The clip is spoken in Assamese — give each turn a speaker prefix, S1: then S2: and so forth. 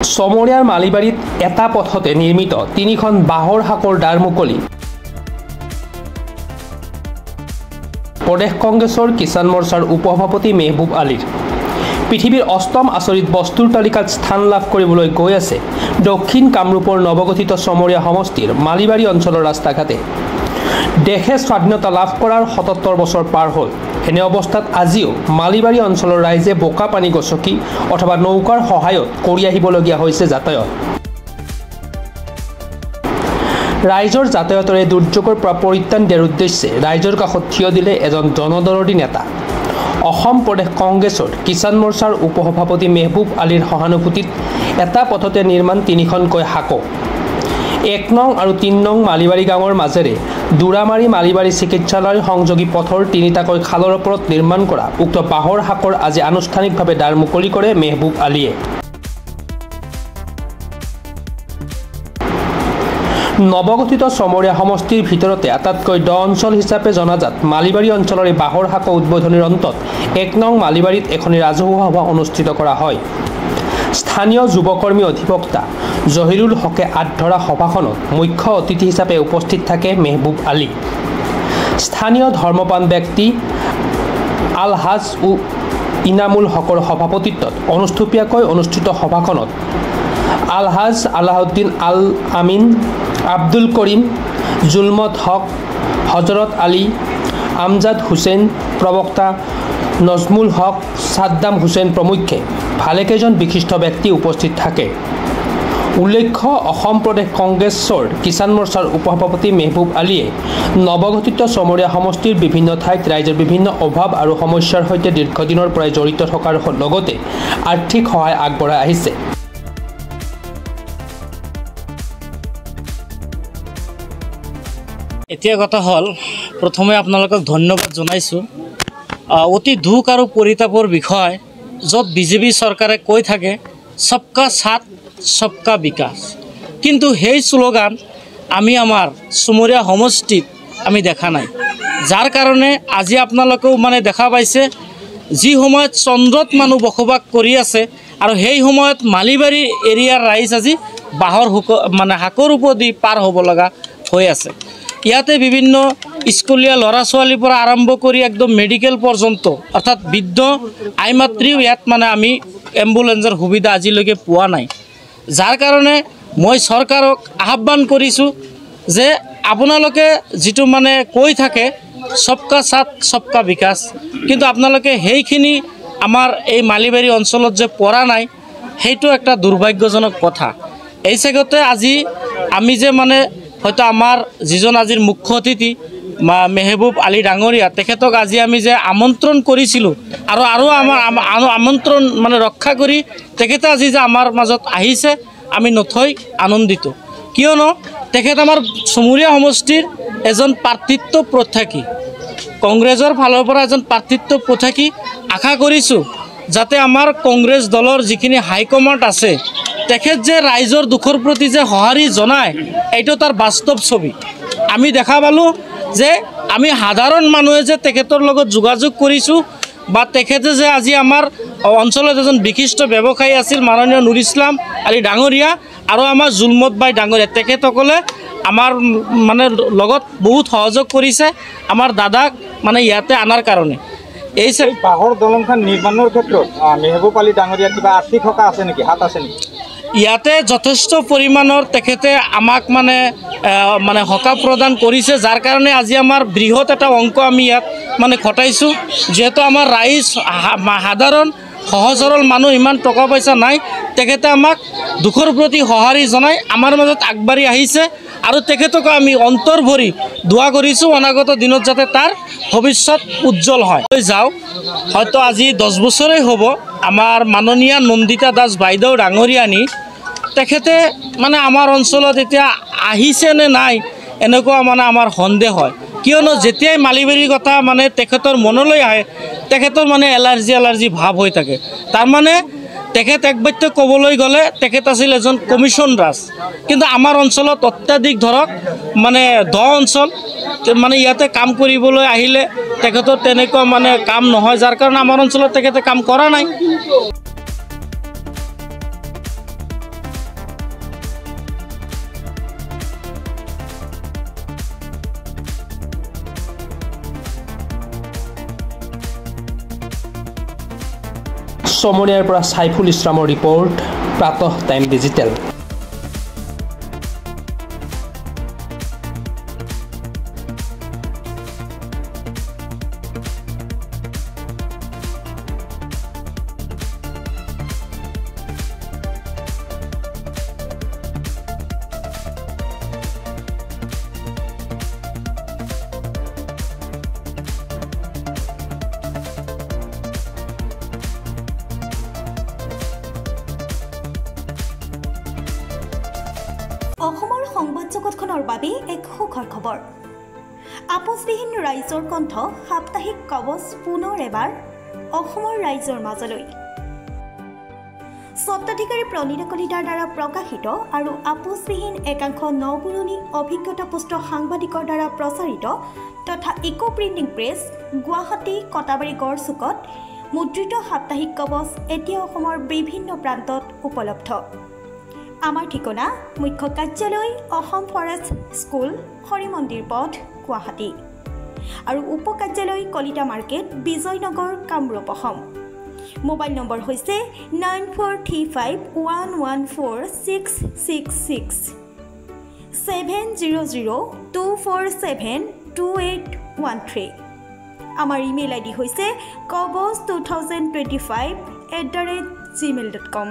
S1: চমৰীয়াৰ মালিবাৰীত এটা পথতে নিৰ্মিত তিনিখন বাঁহৰ শাকৰ দ্বাৰ মুকলি। প্ৰদেশ কংগ্ৰেছৰ কিষাণ মৰ্চাৰ উপসভাপতি মেহবুব আলীৰ পৃথিৱীৰ অষ্টম আচৰিত বস্তুৰ তালিকাত স্থান লাভ কৰিবলৈ গৈ আছে দক্ষিণ কামৰূপৰ নৱগঠিত চমৰীয়া সমষ্টিৰ মালিবাৰী অঞ্চলৰ ৰাস্তা ঘাটে। দেশে স্বাধীনতা লাভ কৰাৰ ৭৭ বছৰ পাৰ হ'ল। এনে অৱস্থাত আজিও মালিবাৰী অঞ্চলৰ ৰাইজে বোকা পানী গছকি অথবা নৌকাৰ সহায়ত কৰি আহিবলগীয়া হৈছে যাতায়াত। ৰাইজৰ যাতায়াতৰে দুৰ্যোগৰ পৰা পৰিত্ৰাণ দিয়াৰ উদ্দেশ্যে ৰাইজৰ কাষত থিয় দিলে এজন জনদৰদী নেতা। অসম প্ৰদেশ কংগ্ৰেছৰ কিষাণ মৰ্চাৰ উপসভাপতি মেহবুব আলীৰ সহানুভূতিত এটা পথতে নিৰ্মাণ তিনিখনকৈ শাকো। ১ নং আৰু ৩ নং মালিবাৰী গাঁৱৰ মাজেৰে দুৰামাৰী মালিবাৰী চিকিৎসালয় সংযোগী পথৰ তিনিটাকৈ খালৰ ওপৰত নিৰ্মাণ কৰা উক্ত বাঁহৰ শাকৰ আজি আনুষ্ঠানিকভাৱে দ্বাৰ মুকলি কৰে মেহবুব আলীয়ে। নৱগঠিত চমৰীয়া সমষ্টিৰ ভিতৰতে আটাইতকৈ দ অঞ্চল হিচাপে জনাজাত মালিবাৰী অঞ্চলৰ এই বাঁহৰ শাকৰ উদ্বোধনীৰ অন্তত ১ নং মালিবাৰীত এখন ৰাজহুৱা সভা অনুষ্ঠিত কৰা হয়। স্থানীয় যুৱকৰ্মী অধিবক্তা জহিৰুল হকে আঁতধৰা সভাখনত মুখ্য অতিথি হিচাপে উপস্থিত থাকে মেহবুব আলী। স্থানীয় ধৰ্মপ্ৰাণ ব্যক্তি আলহাজ ইনামুল হকৰ সভাপতিত্বত অনুষ্টুপীয়াকৈ অনুষ্ঠিত সভাখনত আলহাজ আলাউদ্দিন আল আমিন, আব্দুল কৰিম, জুলমত হক, হজৰত আলী, আমজাদ হুছেইন, প্ৰবক্তা নজমুল হক, ছাদ্দাম হুছেইন প্ৰমুখ্যে ভালেকেইজন বিশিষ্ট ব্যক্তি উপস্থিত থাকে। উল্লেখ্য, অসম প্ৰদেশ কংগ্ৰেছৰ কিষাণ মৰ্চাৰ উপসভাপতি মেহবুব আলীয়ে নৱগঠিত চমৰীয়া সমষ্টিৰ বিভিন্ন ঠাইত ৰাইজৰ বিভিন্ন অভাৱ আৰু সমস্যাৰ সৈতে দীৰ্ঘদিনৰ পৰাই জড়িত থকাৰ লগতে আৰ্থিক সহায় আগবঢ়াই আহিছে।
S2: এতিয়া কথা হ'ল, প্ৰথমে আপোনালোকক ধন্যবাদ জনাইছোঁ। অতি দুখ আৰু পৰিতাপৰ বিষয়, য'ত বিজেপি চৰকাৰে কৈ থাকে সবকা সাথ সবকা বিকাশ, কিন্তু সেই শ্লোগান আমি আমাৰ চমৰীয়া সমষ্টিত আমি দেখা নাই। যাৰ কাৰণে আজি আপোনালোকেও দেখা পাইছে, যি সময়ত চন্দ্ৰত মানুহ বসবাস কৰি আছে আৰু সেই সময়ত মালিবাৰী এৰিয়াৰ ৰাইজ আজি বাঁহৰ শাকৰ ওপৰেদি পাৰ হ'ব লগা হৈ আছে। ইয়াতে বিভিন্ন স্কুলীয়া ল'ৰা ছোৱালীৰ পৰা আৰম্ভ কৰি একদম মেডিকেল পৰ্যন্ত, অৰ্থাৎ বৃদ্ধ আই মাতৃও ইয়াত আমি এম্বুলেন্সৰ সুবিধা আজিলৈকে পোৱা নাই। যাৰ কাৰণে মই চৰকাৰক আহ্বান কৰিছোঁ যে আপোনালোকে যিটো কৈ থাকে সবকা সাথ সবকা বিকাশ, কিন্তু আপোনালোকে সেইখিনি আমাৰ এই মালিবাৰী অঞ্চলত যে পৰা নাই, সেইটো একটা দুৰ্ভাগ্যজনক কথা। এই চেগতে আজি আমি যে হয়তো আমাৰ যিজন আজিৰ মুখ্য অতিথি মেহবুব আলী ডাঙৰীয়া, তেখেতক আজি আমি যে আমন্ত্ৰণ কৰিছিলোঁ আৰু আমাৰ আমন্ত্ৰণ ৰক্ষা কৰি তেখেতে আজি যে আমাৰ মাজত আহিছে, আমি নথৈ আনন্দিত। কিয়নো তেখেত আমাৰ চমৰীয়া সমষ্টিৰ এজন প্ৰাৰ্থিত্ব প্ৰত্যাশী, কংগ্ৰেছৰ ফালৰ পৰা এজন প্ৰাৰ্থিত্ব প্ৰত্যাশী। আশা কৰিছোঁ যাতে আমাৰ কংগ্ৰেছ দলৰ যিখিনি হাইকমাণ্ড আছে, তেখেত যে ৰাইজৰ দুখৰ প্ৰতি যে সঁহাৰি জনায়, এইটো তাৰ বাস্তৱ ছবি। আমি দেখা পালোঁ যে আমি সাধাৰণ মানুহে যে তেখেতৰ লগত যোগাযোগ কৰিছোঁ, বা তেখেতে যে আজি আমাৰ অঞ্চলত এজন বিশিষ্ট ব্যৱসায়ী আছিল মাননীয় নুৰ ইছলাম আলী ডাঙৰীয়া আৰু আমাৰ জুলমত বাই ডাঙৰীয়া, তেখেতসকলে আমাৰ লগত বহুত সহযোগ কৰিছে আমাৰ দাদাক ইয়াতে আনাৰ কাৰণে। এই
S3: বাঁহৰ দলংখন নিৰ্মাণৰ ক্ষেত্ৰত মেহবুব আলী ডাঙৰীয়া কিবা আৰ্থিক সকাহ আছে নেকি, হাত আছে নেকি?
S2: ইয়াতে যথেষ্ট পৰিমাণৰ তেখেতে আমাক সকাহ প্ৰদান কৰিছে, যাৰ কাৰণে আজি আমাৰ বৃহৎ এটা অংক আমি ইয়াত ঘটাইছোঁ। যিহেতু আমাৰ ৰাইজ সাধাৰণ সহজ সৰল মানুহ, ইমান টকা পইচা নাই, তেখেতে আমাক দুখৰ প্ৰতি সঁহাৰি জনাই আমাৰ মাজত আগবাঢ়ি আহিছে আৰু তেখেতক আমি অন্তৰ ভৰি দোৱা কৰিছোঁ অনাগত দিনত যাতে তাৰ ভৱিষ্যত উজ্জ্বল হয়। যাওঁ, হয়তো আজি 10 বছৰেই হ'ব আমাৰ মাননীয়া নন্দিতা দাস বাইদেউ ডাঙৰীয়ানী, তেখেতে আমাৰ অঞ্চলত এতিয়া আহিছে নে নাই এনেকুৱা আমাৰ সন্দেহ হয়। কিয়নো যেতিয়াই মালিবাৰীৰ কথা তেখেতৰ মনলৈ আহে, তেখেতৰ এলাৰ্জি ভাৱ হৈ থাকে। তাৰমানে তেখেত একবাক্য ক'বলৈ গ'লে তেখেত আছিল এজন কমিশ্যন ৰাজ, কিন্তু আমাৰ অঞ্চলত অত্যাধিক ধৰক দ অঞ্চল, ইয়াতে কাম কৰিবলৈ আহিলে তেখেতৰ তেনেকুৱা কাম নহয়, যাৰ কাৰণে আমাৰ অঞ্চলত তেখেতে কাম কৰা নাই।
S1: চমনিয়াৰ পৰা সাইফুল ইছলামৰ ৰিপৰ্ট প্ৰাতঃ টাইম ডিজিটেল।
S4: অসমৰ সংবাদ জগতখনৰ বাবে এক সুখৰ খবৰ। আপোচবিহীন ৰাইজৰ কণ্ঠ সাপ্তাহিক কবচ পুনৰ এবাৰ অসমৰ ৰাইজৰ মাজলৈ। স্বত্বাধিকাৰী প্ৰণীতা কলিতাৰ দ্বাৰা প্ৰকাশিত আৰু আপোচবিহীন একাংশ নপুৰণি অভিজ্ঞতাপুষ্ট সাংবাদিকৰ দ্বাৰা প্ৰচাৰিত তথা eco printing press Guwahati Katabari গড়চুকত মুদ্ৰিত সাপ্তাহিক কবচ এতিয়া অসমৰ বিভিন্ন প্ৰান্তত উপলব্ধ। আমাৰ ঠিকনা মুখ্য কাৰ্যালয় অসম ফৰেষ্ট স্কুল হৰি মন্দিৰ পথ গুৱাহাটী আৰু উপ কাৰ্যালয় Kalita market Bijoynagar Kamrup Assam. Mobile number হৈছে 9435114666 7002472813। আমাৰ ইমেইল আইডি হৈছে kobos2025@gmail.com।